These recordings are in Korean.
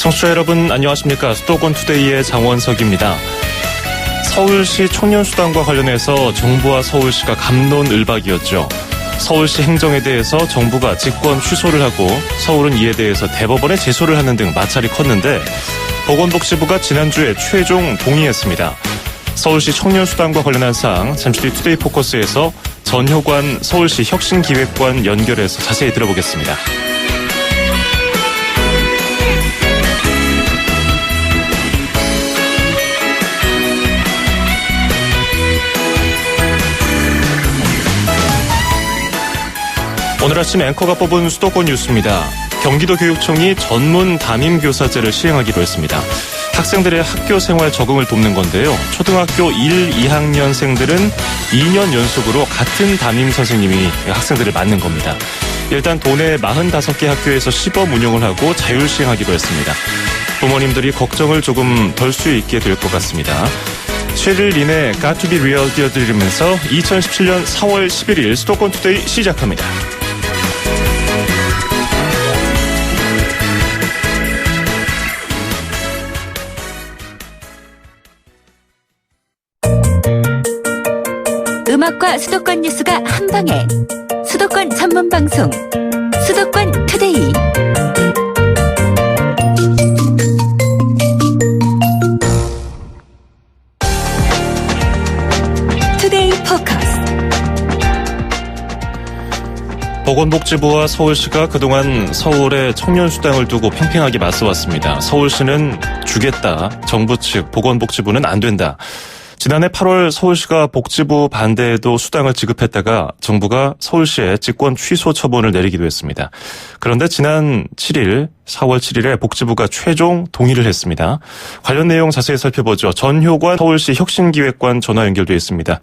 청취자 여러분 안녕하십니까. 수도권 투데이의 장원석입니다. 서울시 청년수당과 관련해서 정부와 서울시가 갑론을박이었죠. 서울시 행정에 대해서 정부가 직권 취소를 하고 서울은 이에 대해서 대법원에 제소를 하는 등 마찰이 컸는데 보건복지부가 지난주에 최종 동의했습니다. 서울시 청년수당과 관련한 사항 잠시 뒤 투데이 포커스에서 전효관 서울시 혁신기획관 연결해서 자세히 들어보겠습니다. 오늘 아침 앵커가 뽑은 수도권 뉴스입니다. 경기도교육청이 전문 담임교사제를 시행하기로 했습니다. 학생들의 학교 생활 적응을 돕는 건데요. 초등학교 1, 2학년생들은 2년 연속으로 같은 담임 선생님이 학생들을 맡는 겁니다. 일단 도내 45개 학교에서 시범 운영을 하고 자율 시행하기로 했습니다. 부모님들이 걱정을 조금 덜 수 있게 될 것 같습니다. 셰릴린의 Got to be real 띄워드리면서 2017년 4월 11일 수도권 투데이 시작합니다. 음악과 수도권 뉴스가 한방에 수도권 전문 방송 수도권 투데이. 투데이 포커스. 보건복지부와 서울시가 그동안 서울의 청년수당을 두고 팽팽하게 맞서왔습니다. 서울시는 주겠다, 정부 측 보건복지부는 안 된다. 지난해 8월 서울시가 복지부 반대에도 수당을 지급했다가 정부가 서울시에 직권 취소 처분을 내리기도 했습니다. 그런데 지난 7일, 4월 7일에 복지부가 최종 동의를 했습니다. 관련 내용 자세히 살펴보죠. 전효관 서울시 혁신기획관 전화 연결돼 있습니다.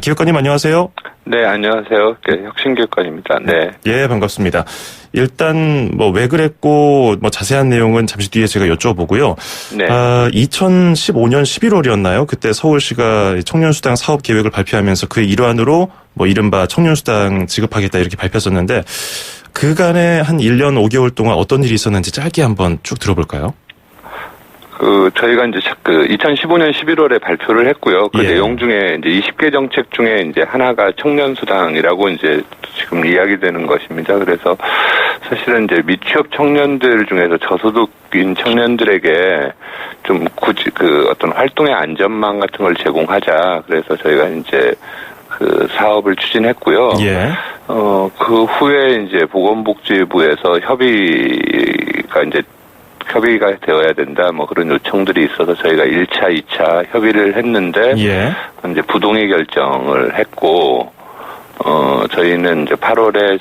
기획관님 안녕하세요. 네, 안녕하세요. 네, 혁신기획관입니다. 네. 예, 반갑습니다. 일단 왜 그랬고 자세한 내용은 잠시 뒤에 제가 여쭤보고요. 네. 2015년 11월이었나요? 그때 서울시가 청년수당 사업 계획을 발표하면서 그 일환으로 이른바 청년수당 지급하겠다 이렇게 발표했었는데 그간에 한 1년 5개월 동안 어떤 일이 있었는지 짧게 한번 쭉 들어볼까요? 저희가 이제 2015년 11월에 발표를 했고요. 그 예. 내용 중에 이제 20개 정책 중에 이제 하나가 청년수당이라고 이제 지금 이야기되는 것입니다. 그래서 사실은 이제 미취업 청년들 중에서 저소득인 청년들에게 좀 굳이 어떤 활동의 안전망 같은 걸 제공하자. 그래서 저희가 이제 사업을 추진했고요. 예. 그 후에 이제 보건복지부에서 협의가 되어야 된다, 그런 요청들이 있어서 저희가 1차, 2차 협의를 했는데, 예. 이제 부동의 결정을 했고, 저희는 이제 8월에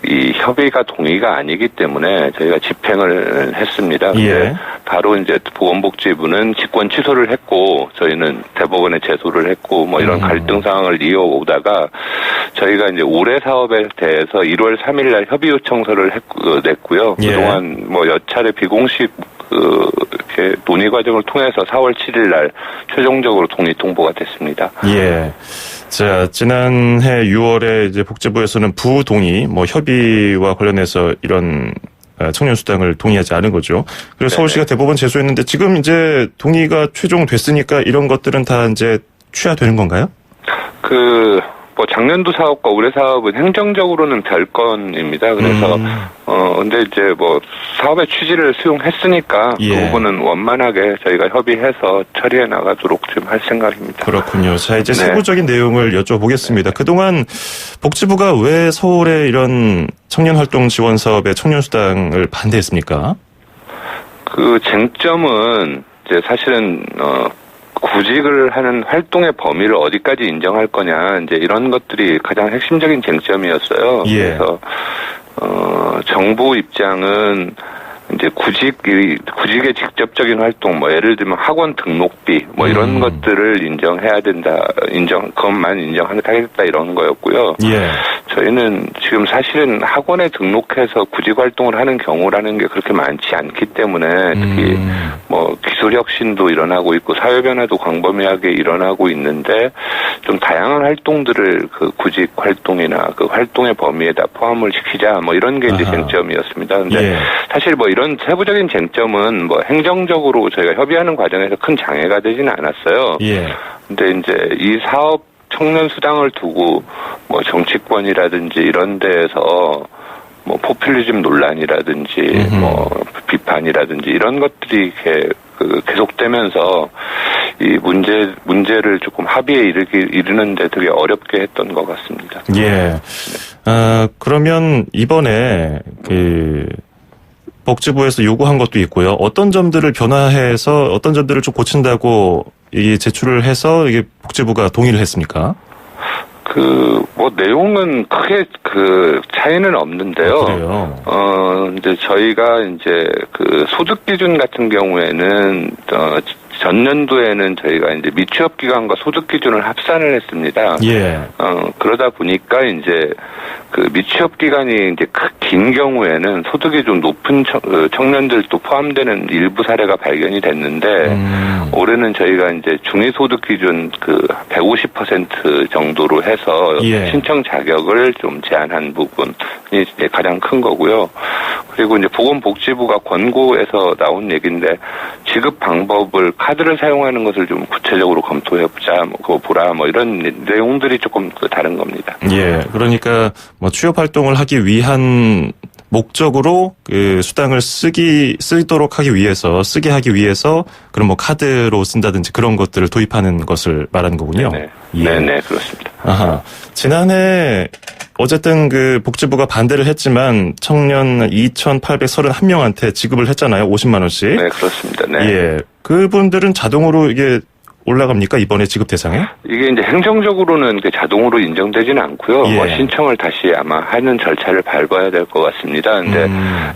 이 협의가 동의가 아니기 때문에 저희가 집행을 했습니다. 근데 예. 바로 이제 보건복지부는 직권 취소를 했고, 저희는 대법원에 제소를 했고, 이런 갈등 상황을 이어오다가, 저희가 이제 올해 사업에 대해서 1월 3일 날 협의 요청서를 냈고요. 예. 그동안 여러 차례 비공식 이렇게 논의 과정을 통해서 4월 7일 날 최종적으로 동의 통보가 됐습니다. 예. 자, 지난해 6월에 이제 복지부에서는 부동의, 협의와 관련해서 이런 청년수당을 동의하지 않은 거죠. 그래서 서울시가 대법원 제소했는데 지금 이제 동의가 최종 됐으니까 이런 것들은 다 이제 취하되는 건가요? 작년도 사업과 올해 사업은 행정적으로는 별건입니다. 그래서, 근데 이제 사업의 취지를 수용했으니까 예. 그 부분은 원만하게 저희가 협의해서 처리해 나가도록 지금 할 생각입니다. 그렇군요. 자, 이제 세부적인 내용을 여쭤보겠습니다. 그동안 복지부가 왜 서울의 이런 청년활동 지원 사업에 청년수당을 반대했습니까? 그 쟁점은 이제 사실은, 구직을 하는 활동의 범위를 어디까지 인정할 거냐, 이제 이런 것들이 가장 핵심적인 쟁점이었어요. 예. 그래서, 정부 입장은 이제 구직의 직접적인 활동, 예를 들면 학원 등록비, 이런 것들을 인정해야 된다, 그것만 인정하겠다 이런 거였고요. 예. 저희는 지금 사실은 학원에 등록해서 구직 활동을 하는 경우라는 게 그렇게 많지 않기 때문에 특히 기술 혁신도 일어나고 있고 사회 변화도 광범위하게 일어나고 있는데 좀 다양한 활동들을 그 구직 활동이나 그 활동의 범위에다 포함을 시키자 뭐 이런 게 이제 쟁점이었습니다. 근데 사실 뭐 이런 세부적인 쟁점은 뭐 행정적으로 저희가 협의하는 과정에서 큰 장애가 되지는 않았어요. 근데 이제 이 사업 청년 수당을 두고 뭐 정치권이라든지 이런 데에서 뭐 포퓰리즘 논란이라든지 뭐 비판이라든지 이런 것들이 이렇게 계속되면서 이 문제를 조금 합의에 이르는데 되게 어렵게 했던 것 같습니다. 그러면 이번에 복지부에서 요구한 것도 있고요. 어떤 점들을 변화해서 어떤 점들을 좀 고친다고 이게 제출을 해서 이게 복지부가 동의를 했습니까? 뭐 내용은 크게 차이는 없는데요. 그래요? 이제 저희가 이제 소득 기준 같은 경우에는 전년도에는 저희가 이제 미취업 기간과 소득 기준을 합산을 했습니다. 그러다 보니까 이제 미취업 기간이 이제 긴 경우에는 소득이 좀 높은 청년들도 포함되는 일부 사례가 발견이 됐는데 올해는 저희가 이제 중위소득 기준 150% 정도로 해서 신청 자격을 좀 제한한 부분이 이제 가장 큰 거고요. 그리고 이제 보건복지부가 권고에서 나온 얘기인데 지급 방법을 카드를 사용하는 것을 좀 구체적으로 검토해보자, 그거 보라, 이런 내용들이 조금 다른 겁니다. 그러니까 뭐 취업 활동을 하기 위한 목적으로 수당을 쓰도록 하기 위해서, 쓰게 하기 위해서 그런 뭐 카드로 쓴다든지 그런 것들을 도입하는 것을 말하는 거군요. 네네, 그렇습니다. 지난해 어쨌든 복지부가 반대를 했지만 청년 2,831명한테 지급을 했잖아요. 50만 원씩. 네, 그렇습니다. 그분들은 자동으로 이게 올라갑니까? 이번에 지급 대상에? 이게 이제 행정적으로는 자동으로 인정되지는 않고요. 신청을 다시 아마 하는 절차를 밟아야 될 것 같습니다. 근데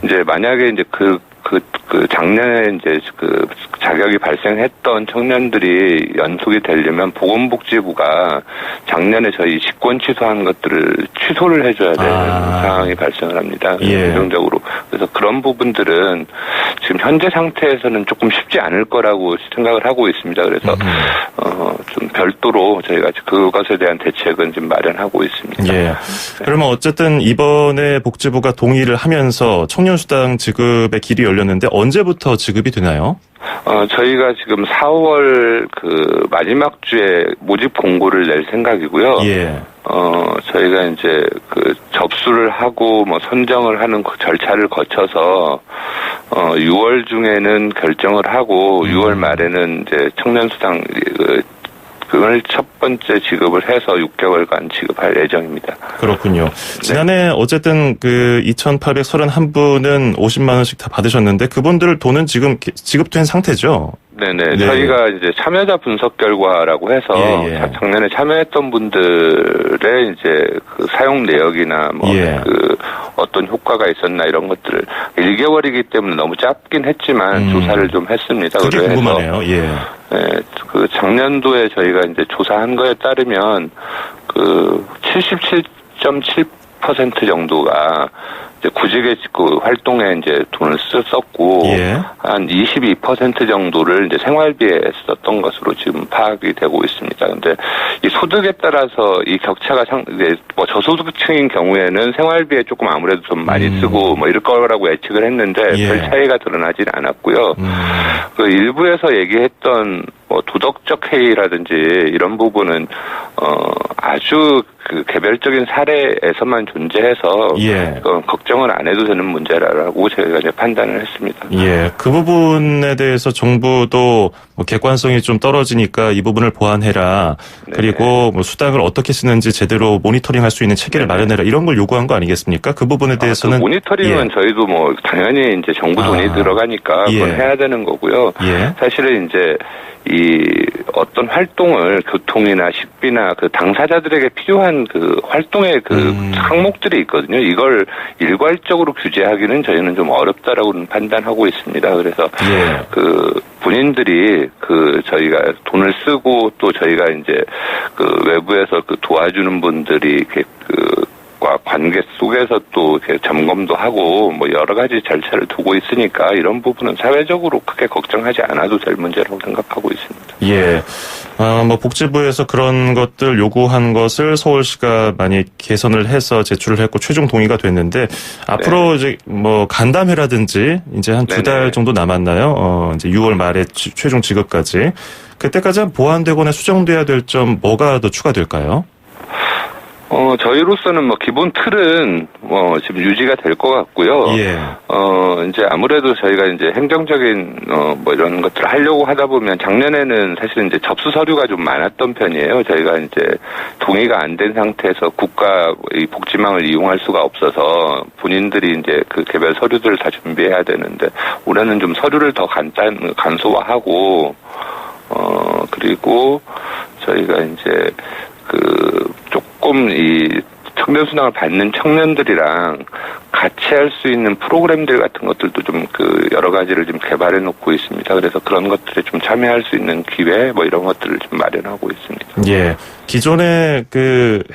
이제 만약에 이제 작년에 이제 자격이 발생했던 청년들이 연속이 되려면 보건복지부가 작년에 저희 직권 취소한 것들을 취소를 해줘야 되는 상황이 발생을 합니다. 행정적으로. 그래서 그런 부분들은 지금 현재 상태에서는 조금 쉽지 않을 거라고 생각을 하고 있습니다. 그래서 좀 별도로 저희가 그것에 대한 대책은 좀 마련하고 있습니다. 그러면 어쨌든 이번에 복지부가 동의를 하면서 청년수당 지급의 길이 열렸는데 언제부터 지급이 되나요? 저희가 지금 4월 마지막 주에 모집 공고를 낼 생각이고요. 저희가 이제 접수를 하고 선정을 하는 절차를 거쳐서 6월 중에는 결정을 하고 6월 말에는 이제 청년수당 그걸 첫 번째 지급을 해서 6개월간 지급할 예정입니다. 그렇군요. 지난해 어쨌든 2,831분은 50만 원씩 다 받으셨는데 그분들 돈은 지금 지급된 상태죠? 네네. 저희가 이제 참여자 분석 결과라고 해서 작년에 참여했던 분들의 이제 사용 내역이나 어떤 효과가 있었나 이런 것들을 1개월이기 때문에 너무 짧긴 했지만 조사를 좀 했습니다. 그게 궁금하네요. 작년도에 저희가 이제 조사한 거에 따르면 77.7% 정도가 이제 구직의 활동에 이제 돈을 썼고 한 22% 정도를 이제 생활비에 썼던 것으로 지금 파악이 되고 있습니다. 근데 이 소득에 따라서 이 격차가 저소득층인 경우에는 생활비에 조금 아무래도 좀 많이 쓰고 이럴 거라고 예측을 했는데 별 차이가 드러나진 않았고요. 일부에서 얘기했던 도덕적 해이라든지 이런 부분은 아주 개별적인 사례에서만 존재해서 걱정을 안 해도 되는 문제라고 저희가 이제 판단을 했습니다. 그 부분에 대해서 정부도 객관성이 좀 떨어지니까 이 부분을 보완해라. 그리고 수당을 어떻게 쓰는지 제대로 모니터링할 수 있는 체계를 마련해라. 이런 걸 요구한 거 아니겠습니까? 그 부분에 대해서는 모니터링은 저희도 당연히 이제 정부 돈이 들어가니까 그건 해야 되는 거고요. 사실은 이제 이 어떤 활동을 교통이나 식비나 당사자들에게 필요한 활동의 항목들이 있거든요. 이걸 일괄적으로 규제하기는 저희는 좀 어렵다라고는 판단하고 있습니다. 그래서 본인들이 저희가 돈을 쓰고 또 저희가 이제 외부에서 도와주는 분들이 이렇게 과 관계 속에서 또 이렇게 점검도 하고 뭐 여러 가지 절차를 두고 있으니까 이런 부분은 사회적으로 크게 걱정하지 않아도 될 문제라고 생각하고 있습니다. 예. 뭐 복지부에서 그런 것들 요구한 것을 서울시가 많이 개선을 해서 제출을 했고 최종 동의가 됐는데 앞으로 이제 뭐 간담회라든지 이제 한 2달 정도 남았나요? 이제 6월 말에 최종 지급까지. 그때까지 한 보완되거나 수정돼야 될 점 뭐가 더 추가될까요? 저희로서는 뭐 기본 틀은 지금 유지가 될 것 같고요. 예. 이제 아무래도 저희가 이제 행정적인 뭐 이런 것들을 하려고 하다 보면 작년에는 사실은 이제 접수 서류가 좀 많았던 편이에요. 저희가 이제 동의가 안 된 상태에서 국가 이 복지망을 이용할 수가 없어서 본인들이 이제 그 개별 서류들을 다 준비해야 되는데 올해는 좀 서류를 더 간소화하고 그리고 저희가 이제 조금 이 청년수당을 받는 청년들이랑 같이 할 수 있는 프로그램들 같은 것들도 좀 여러 가지를 좀 개발해 놓고 있습니다. 그래서 그런 것들에 좀 참여할 수 있는 기회 뭐 이런 것들을 좀 마련하고 있습니다. 예. 기존의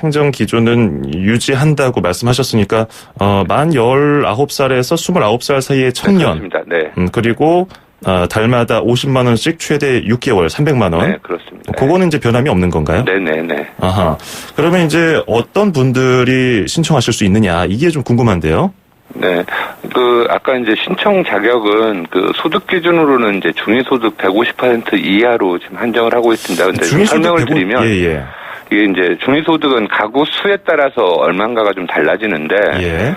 행정 기조는 유지한다고 말씀하셨으니까, 만 19살에서 29살 사이의 청년. 네, 그렇습니다. 네. 그리고 달마다 50만 원씩 최대 6개월 300만 원. 네, 그렇습니다. 그거는 이제 변함이 없는 건가요? 네네네. 아하. 그러면 이제 어떤 분들이 신청하실 수 있느냐 이게 좀 궁금한데요. 네. 아까 이제 신청 자격은 소득 기준으로는 이제 중위소득 150% 이하로 지금 한정을 하고 있습니다. 근데 설명을 드리면. 예. 이게 이제 중위소득은 가구 수에 따라서 얼마인가가 좀 달라지는데. 예.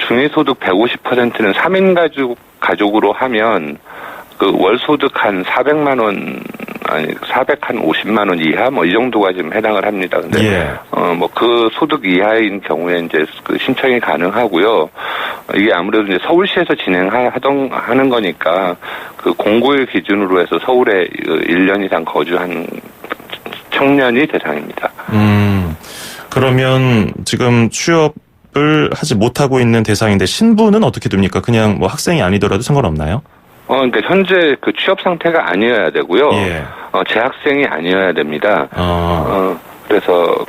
중위소득 150%는 3인 가족으로 하면 월 소득 한 400만 원, 아니, 450만 원 이하, 뭐, 이 정도가 지금 해당을 합니다. 근데, 예. 소득 이하인 경우에 이제 신청이 가능하고요. 이게 아무래도 이제 서울시에서 하는 거니까, 공고일 기준으로 해서 서울에 1년 이상 거주한 청년이 대상입니다. 그러면 지금 취업을 하지 못하고 있는 대상인데, 신분은 어떻게 됩니까? 그냥 뭐 학생이 아니더라도 상관없나요? 그러니까 현재 취업 상태가 아니어야 되고요. 예. 재학생이 아니어야 됩니다. 그래서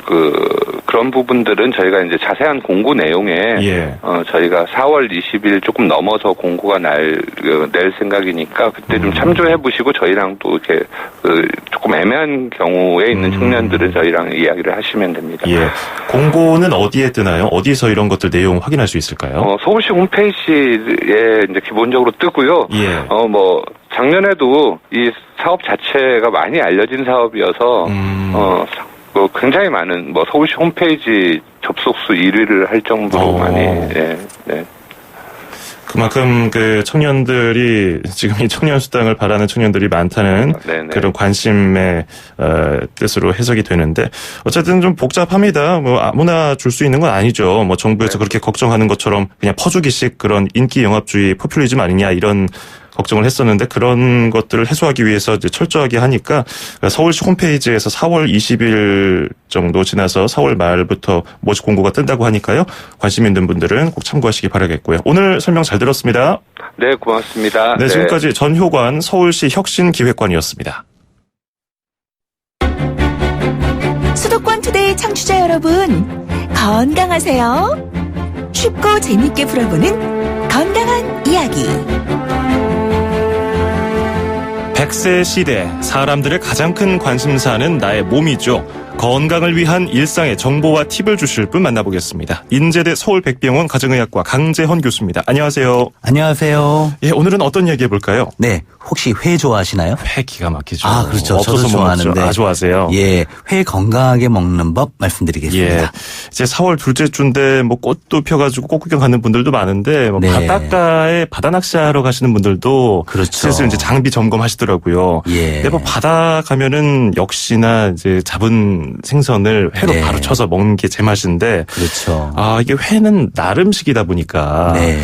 그런 부분들은 저희가 이제 자세한 공고 내용에 예. 저희가 4월 20일 조금 넘어서 공고가 낼 생각이니까 그때 좀 참조해 보시고 저희랑 또 이렇게 조금 애매한 경우에 있는 청년들은 저희랑 이야기를 하시면 됩니다. 예. 공고는 어디에 뜨나요? 어디서 이런 것들 내용 확인할 수 있을까요? 서울시 홈페이지에 이제 기본적으로 뜨고요. 예. 작년에도 이 사업 자체가 많이 알려진 사업이어서 굉장히 많은 서울시 홈페이지 접속수 1위를 할 정도로 많이 네. 그만큼 청년들이 지금 이 청년 수당을 바라는 청년들이 많다는 그런 관심의 뜻으로 해석이 되는데 어쨌든 좀 복잡합니다. 뭐 아무나 줄 수 있는 건 아니죠. 뭐 정부에서 그렇게 걱정하는 것처럼 그냥 퍼주기식 그런 인기 영합주의 포퓰리즘 아니냐 이런 걱정을 했었는데 그런 것들을 해소하기 위해서 이제 철저하게 하니까 서울시 홈페이지에서 4월 20일 정도 지나서 4월 말부터 모집 공고가 뜬다고 하니까요. 관심 있는 분들은 꼭 참고하시기 바라겠고요. 오늘 설명 잘 들었습니다. 네, 고맙습니다. 네, 지금까지 전효관 서울시 혁신기획관이었습니다. 수도권 투데이 청취자 여러분, 건강하세요. 쉽고 재밌게 풀어보는 건강한 이야기. 100세 시대, 사람들의 가장 큰 관심사는 나의 몸이죠. 건강을 위한 일상의 정보와 팁을 주실 분 만나보겠습니다. 인제대 서울백병원 가정의학과 강재헌 교수입니다. 안녕하세요. 안녕하세요. 예, 오늘은 어떤 얘기 해볼까요? 네, 혹시 회 좋아하시나요? 회 기가 막히죠. 아, 그렇죠. 없어서 저도 좋아하는데. 아, 좋아하세요. 예, 회 건강하게 먹는 법 말씀드리겠습니다. 예, 이제 4월 둘째 주인데 뭐 꽃도 펴가지고 꽃 구경 가는 분들도 많은데 뭐 네. 바닷가에 바다 낚시하러 가시는 분들도 그렇죠. 슬슬 이제 장비 점검하시더라고요. 예. 근데 뭐 바다 가면은 역시나 이제 잡은 생선을 회로 네. 바로 쳐서 먹는 게 제맛인데. 그렇죠. 아, 이게 회는 나름식이다 보니까. 네.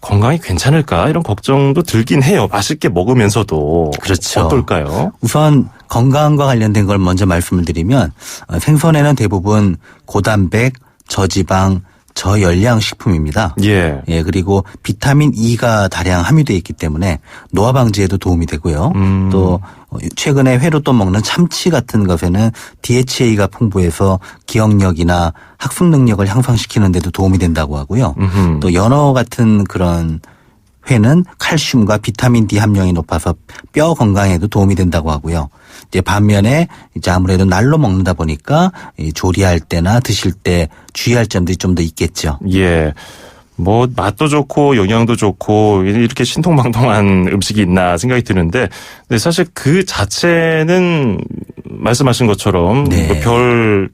건강이 괜찮을까 이런 걱정도 들긴 해요. 맛있게 먹으면서도. 그렇죠. 어떨까요? 우선 건강과 관련된 걸 먼저 말씀을 드리면 생선에는 대부분 고단백, 저지방, 저열량 식품입니다. 예. 예, 그리고 비타민 E가 다량 함유되어 있기 때문에 노화 방지에도 도움이 되고요. 또 최근에 회로 또 먹는 참치 같은 것에는 DHA가 풍부해서 기억력이나 학습 능력을 향상시키는 데도 도움이 된다고 하고요. 또 연어 같은 그런 회는 칼슘과 비타민 D 함량이 높아서 뼈 건강에도 도움이 된다고 하고요. 이제 반면에 이제 아무래도 날로 먹는다 보니까 조리할 때나 드실 때 주의할 점들이 좀 더 있겠죠. 예. 뭐 맛도 좋고 영양도 좋고 이렇게 신통방통한 음식이 있나 생각이 드는데 근데 사실 그 자체는 말씀하신 것처럼 네. 뭐 별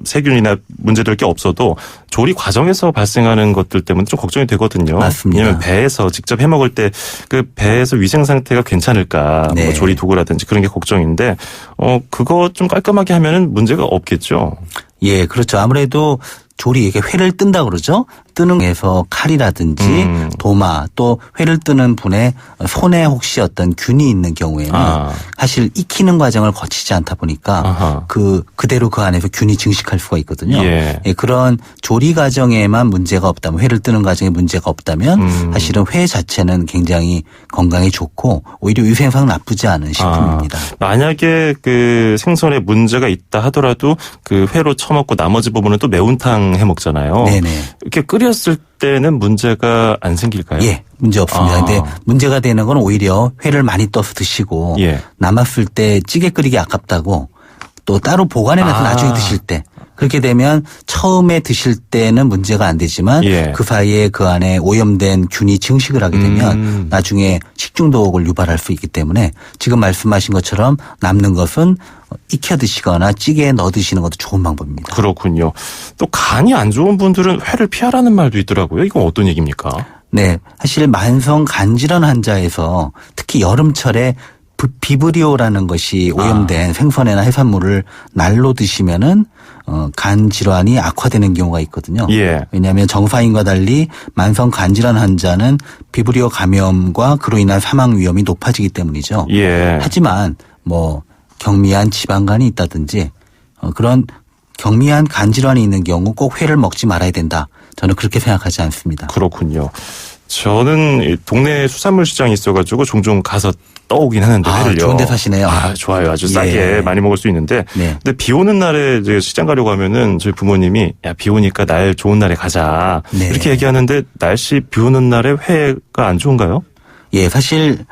세균이나 문제될 게 없어도 조리 과정에서 발생하는 것들 때문에 좀 걱정이 되거든요. 맞습니다. 왜냐하면 배에서 직접 해 먹을 때 그 배에서 위생 상태가 괜찮을까, 네. 뭐 조리 도구라든지 그런 게 걱정인데, 그거 좀 깔끔하게 하면은 문제가 없겠죠. 예, 그렇죠. 아무래도 조리 이게 회를 뜬다 그러죠. 뜨는 데서 칼이라든지 도마 또 회를 뜨는 분의 손에 혹시 어떤 균이 있는 경우에는 사실 익히는 과정을 거치지 않다 보니까 그대로 그 안에서 균이 증식할 수가 있거든요. 예. 예, 그런 조리 과정에만 문제가 없다면 회를 뜨는 과정에 문제가 없다면 사실은 회 자체는 굉장히 건강에 좋고 오히려 위생상 나쁘지 않은 식품입니다. 만약에 그 생선에 문제가 있다 하더라도 그 회로 처먹고 나머지 부분은 또 매운탕 해 먹잖아요. 네네. 이렇게 끓였을 때는 문제가 안 생길까요? 예, 문제 없습니다. 근데 문제가 되는 건 오히려 회를 많이 떠서 드시고 예. 남았을 때 찌개 끓이기 아깝다고 또 따로 보관해놔서 나중에 드실 때 그렇게 되면 처음에 드실 때는 문제가 안 되지만 예. 그 사이에 그 안에 오염된 균이 증식을 하게 되면 나중에 식중독을 유발할 수 있기 때문에 지금 말씀하신 것처럼 남는 것은 익혀 드시거나 찌개에 넣어 드시는 것도 좋은 방법입니다. 그렇군요. 또 간이 안 좋은 분들은 회를 피하라는 말도 있더라고요. 이건 어떤 얘기입니까? 네, 사실 만성 간질환 환자에서 특히 여름철에 비브리오라는 것이 오염된 생선이나 해산물을 날로 드시면은 간 질환이 악화되는 경우가 있거든요. 예. 왜냐하면 정상인과 달리 만성 간질환 환자는 비브리오 감염과 그로 인한 사망 위험이 높아지기 때문이죠. 예. 하지만 뭐 경미한 지방간이 있다든지 그런 경미한 간 질환이 있는 경우 꼭 회를 먹지 말아야 된다. 저는 그렇게 생각하지 않습니다. 그렇군요. 저는 동네 수산물 시장이 있어가지고 종종 가서 떠오긴 하는데 회를요. 좋은 데 사시네요. 좋아요. 아주 싸게 예. 많이 먹을 수 있는데. 네. 근데 비 오는 날에 이제 시장 가려고 하면은 저희 부모님이 야, 비 오니까 날 좋은 날에 가자. 네. 이렇게 얘기하는데 날씨 비 오는 날에 회가 안 좋은가요? 예, 사실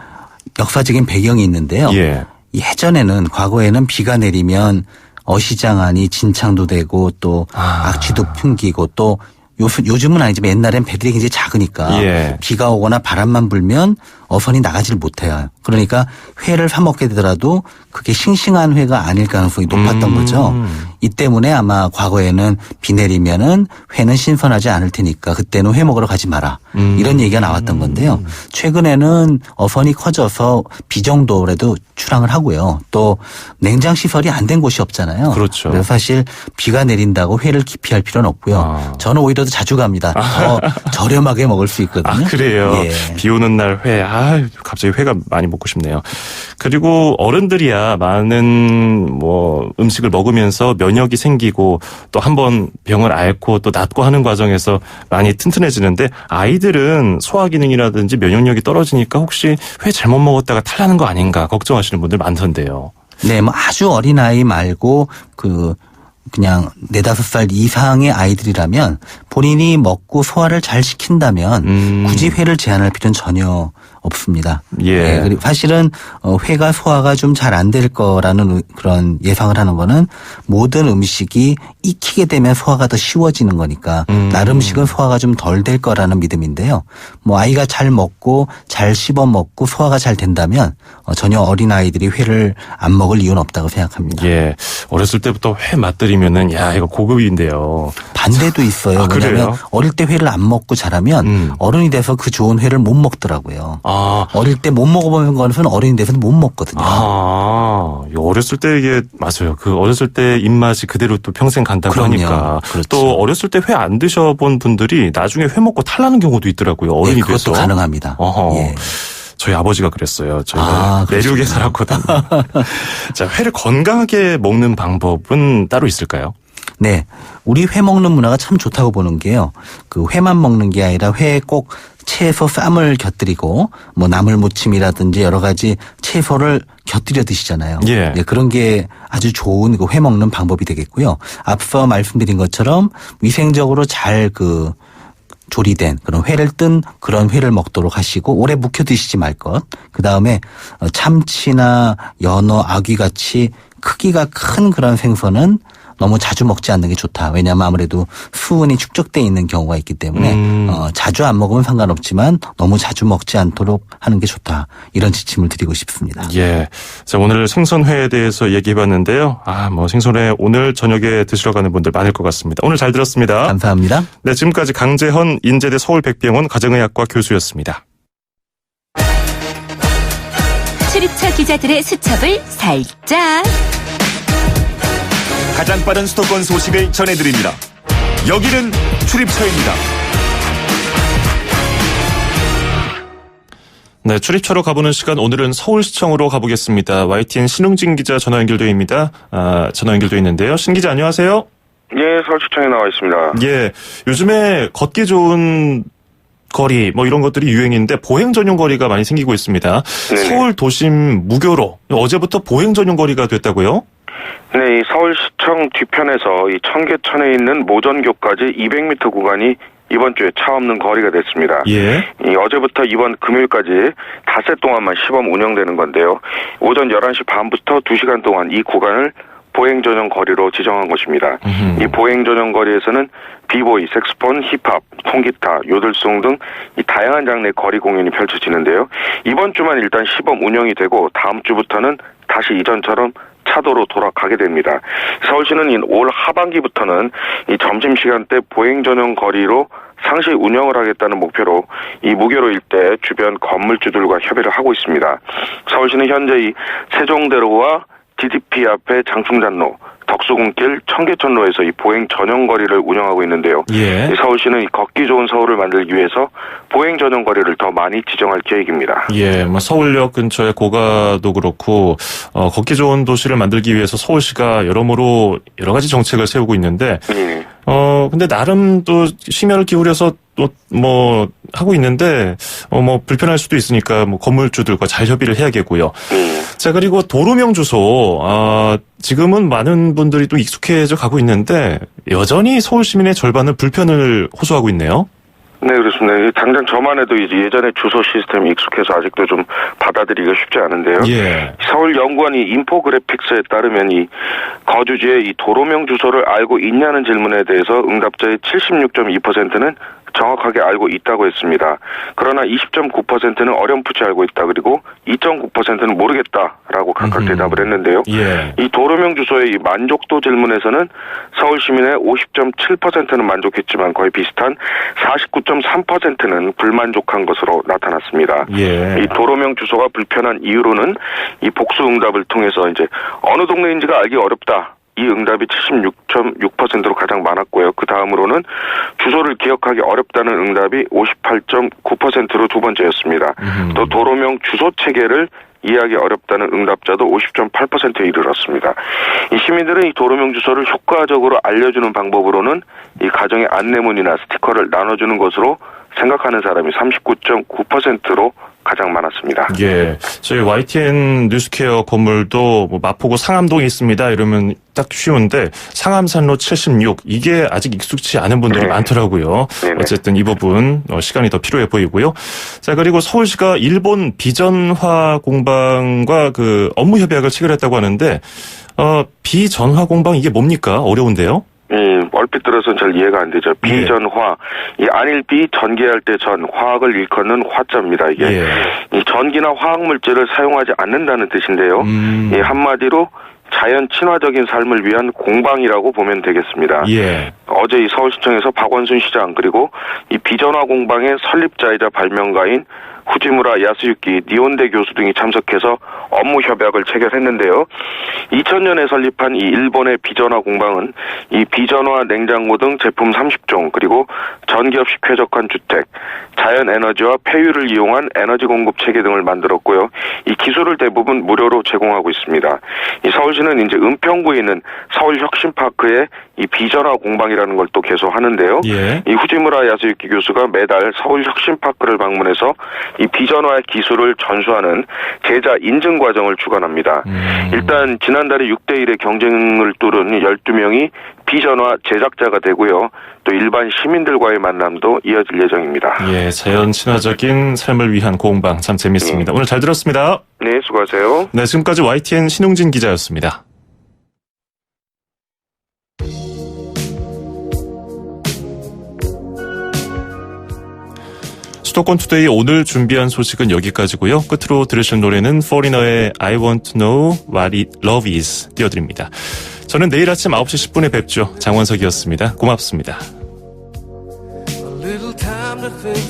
역사적인 배경이 있는데요. 예. 예전에는 과거에는 비가 내리면 어시장 안이 진창도 되고 또 악취도 풍기고 또 요즘은 아니지만 옛날엔 배들이 굉장히 작으니까 예. 비가 오거나 바람만 불면 어선이 나가지를 못해요. 그러니까 회를 사 먹게 되더라도 그게 싱싱한 회가 아닐 가능성이 높았던 거죠. 이 때문에 아마 과거에는 비 내리면은 회는 신선하지 않을 테니까 그때는 회 먹으러 가지 마라. 이런 얘기가 나왔던 건데요. 최근에는 어선이 커져서 비 정도라도 출항을 하고요. 또 냉장 시설이 안 된 곳이 없잖아요. 그렇죠. 그래서 사실 비가 내린다고 회를 기피할 필요는 없고요. 저는 오히려 더 자주 갑니다. 더 저렴하게 먹을 수 있거든요. 그래요. 예. 비 오는 날 회. 갑자기 회가 많이 먹고 싶네요. 그리고 어른들이야 많은 뭐 음식을 먹으면서 면역이 생기고 또 한번 병을 앓고 또 낫고 하는 과정에서 많이 튼튼해지는데 아이들은 소화 기능이라든지 면역력이 떨어지니까 혹시 회 잘못 먹었다가 탈나는 거 아닌가 걱정하시는 분들 많던데요. 네, 뭐 아주 어린 아이 말고 그냥 4-5살 이상의 아이들이라면 본인이 먹고 소화를 잘 시킨다면 굳이 회를 제한할 필요는 전혀 없습니다. 예. 네, 그리고 사실은 회가 소화가 좀 잘 안 될 거라는 그런 예상을 하는 거는 모든 음식이 익히게 되면 소화가 더 쉬워지는 거니까 날 음식은 소화가 좀 덜 될 거라는 믿음인데요. 뭐 아이가 잘 먹고 잘 씹어 먹고 소화가 잘 된다면 전혀 어린 아이들이 회를 안 먹을 이유는 없다고 생각합니다. 예. 어렸을 때부터 회 맛들이면은 야 이거 고급인데요. 반대도 있어요. 그래요? 왜냐하면 어릴 때 회를 안 먹고 자라면 어른이 돼서 그 좋은 회를 못 먹더라고요. 어릴 때 못 먹어보는 것은 어른이 돼서는 못 먹거든요. 어렸을 때 이게 맞아요. 그 어렸을 때 입맛이 그대로 또 평생 간다고 그럼요. 하니까. 그렇죠. 또 어렸을 때 회 안 드셔본 분들이 나중에 회 먹고 탈나는 경우도 있더라고요. 어른이 네, 그것도 돼서. 가능합니다. 예. 저희 아버지가 그랬어요. 저희가 내륙에 살았거든요. 자, 회를 건강하게 먹는 방법은 따로 있을까요? 네. 우리 회 먹는 문화가 참 좋다고 보는 게요. 그 회만 먹는 게 아니라 회에 꼭 채소 쌈을 곁들이고 뭐 나물 무침이라든지 여러 가지 채소를 곁들여 드시잖아요. 예. 네, 그런 게 아주 좋은 그 회 먹는 방법이 되겠고요. 앞서 말씀드린 것처럼 위생적으로 잘 조리된 그런 회를 뜬 그런 회를 먹도록 하시고 오래 묵혀 드시지 말 것. 그다음에 참치나 연어, 아귀 같이 크기가 큰 그런 생선은 너무 자주 먹지 않는 게 좋다. 왜냐하면 아무래도 수은이 축적돼 있는 경우가 있기 때문에 자주 안 먹으면 상관없지만 너무 자주 먹지 않도록 하는 게 좋다. 이런 지침을 드리고 싶습니다. 예. 자, 오늘 생선회에 대해서 얘기해봤는데요. 생선회 오늘 저녁에 드시러 가는 분들 많을 것 같습니다. 오늘 잘 들었습니다. 감사합니다. 네, 지금까지 강재헌 인제대 서울백병원 가정의학과 교수였습니다. 출입처 기자들의 수첩을 살짝. 가장 빠른 수도권 소식을 전해드립니다. 여기는 출입처입니다. 네, 출입처로 가보는 시간 오늘은 서울시청으로 가보겠습니다. YTN 신웅진 기자 전화 연결되어 있는데요. 신 기자 안녕하세요. 예, 서울시청에 나와 있습니다. 예, 요즘에 걷기 좋은 거리 이런 것들이 유행인데 보행 전용 거리가 많이 생기고 있습니다. 네네. 서울 도심 무교로 어제부터 보행 전용 거리가 됐다고요? 네, 이 서울시청 뒤편에서 이 청계천에 있는 모전교까지 200m 구간이 이번 주에 차 없는 거리가 됐습니다. 예. 이 어제부터 이번 금요일까지 닷새 동안만 시범 운영되는 건데요. 오전 11시 반부터 2시간 동안 이 구간을 보행 전용 거리로 지정한 것입니다. 이 보행 전용 거리에서는 비보이, 색스폰, 힙합, 통기타, 요들송 등 이 다양한 장르의 거리 공연이 펼쳐지는데요. 이번 주만 일단 시범 운영이 되고 다음 주부터는 다시 이전처럼 차도로 돌아가게 됩니다. 서울시는 올 하반기부터는 이 점심시간대 보행 전용 거리로 상시 운영을 하겠다는 목표로 이 무교로 일대 주변 건물주들과 협의를 하고 있습니다. 서울시는 현재 이 세종대로와 DDP 앞에 장충잔로, 덕수궁길, 청계천로에서 이 보행 전용 거리를 운영하고 있는데요. 예. 서울시는 이 걷기 좋은 서울을 만들기 위해서 보행 전용 거리를 더 많이 지정할 계획입니다. 예, 서울역 근처의 고가도 그렇고 걷기 좋은 도시를 만들기 위해서 서울시가 여러모로 여러 가지 정책을 세우고 있는데 네. 근데 나름 또 심혈을 기울여서 또 하고 있는데 불편할 수도 있으니까 건물주들과 잘 협의를 해야겠고요. 자, 그리고 도로명 주소 지금은 많은 분들이 또 익숙해져 가고 있는데 여전히 서울 시민의 절반은 불편을 호소하고 있네요. 네, 그렇습니다. 당장 저만 해도 이제 예전에 주소 시스템이 익숙해서 아직도 좀 받아들이기가 쉽지 않은데요. 예. 서울연구원이 인포그래픽스에 따르면 이 거주지의 이 도로명 주소를 알고 있냐는 질문에 대해서 응답자의 76.2%는 정확하게 알고 있다고 했습니다. 그러나 20.9%는 어렴풋이 알고 있다. 그리고 2.9%는 모르겠다라고 각각 대답을 했는데요. 예. 이 도로명 주소의 이 만족도 질문에서는 서울 시민의 50.7%는 만족했지만 거의 비슷한 49.3%는 불만족한 것으로 나타났습니다. 예. 이 도로명 주소가 불편한 이유로는 이 복수 응답을 통해서 이제 어느 동네인지가 알기 어렵다. 이 응답이 76.6%로 가장 많았고요. 그 다음으로는 주소를 기억하기 어렵다는 응답이 58.9%로 두 번째였습니다. 또 도로명 주소 체계를 이해하기 어렵다는 응답자도 50.8%에 이르렀습니다. 이 시민들은 이 도로명 주소를 효과적으로 알려주는 방법으로는 이 가정의 안내문이나 스티커를 나눠주는 것으로 생각하는 사람이 39.9%로 가장 많았습니다. 예. 저희 YTN 뉴스케어 건물도 마포구 상암동에 있습니다. 이러면 딱 쉬운데 상암산로 76 이게 아직 익숙치 않은 분들이 많더라고요. 네네. 어쨌든 이 부분 시간이 더 필요해 보이고요. 자, 그리고 서울시가 일본 비전화 공방과 업무 협약을 체결했다고 하는데 비전화 공방 이게 뭡니까? 어려운데요? 얼핏 들어서는 잘 이해가 안 되죠. 비전화, 이 안일비 전개할 때 전, 화학을 일컫는 화자입니다. 이게 이 전기나 화학 물질을 사용하지 않는다는 뜻인데요. 이 한마디로 자연 친화적인 삶을 위한 공방이라고 보면 되겠습니다. 예. 어제 이 서울시청에서 박원순 시장 그리고 이 비전화 공방의 설립자이자 발명가인 후지무라 야스유키 니혼대 교수 등이 참석해서 업무 협약을 체결했는데요. 2000년에 설립한 이 일본의 비전화 공방은 이 비전화 냉장고 등 제품 30종 그리고 전기업식 쾌적한 주택, 자연에너지와 폐유를 이용한 에너지 공급 체계 등을 만들었고요. 이 기술을 대부분 무료로 제공하고 있습니다. 이 서울시는 이제 은평구에 있는 서울혁신파크에 이 비전화 공방이라는 걸 또 개소하는데요. 예. 이 후지무라 야스유키 교수가 매달 서울혁신파크를 방문해서 이 비전화 기술을 전수하는 제자 인증 과정을 주관합니다. 일단 지난달에 6대1의 경쟁을 뚫은 12명이 비전화 제작자가 되고요. 또 일반 시민들과의 만남도 이어질 예정입니다. 예, 자연 친화적인 삶을 위한 공방 참 재밌습니다. 오늘 잘 들었습니다. 네, 수고하세요. 네, 지금까지 YTN 신웅진 기자였습니다. 수도권 투데이 오늘 준비한 소식은 여기까지고요. 끝으로 들으실 노래는 포리너의 I Want to Know What Love Is 띄워드립니다. 저는 내일 아침 9시 10분에 뵙죠. 장원석이었습니다. 고맙습니다. A little time to think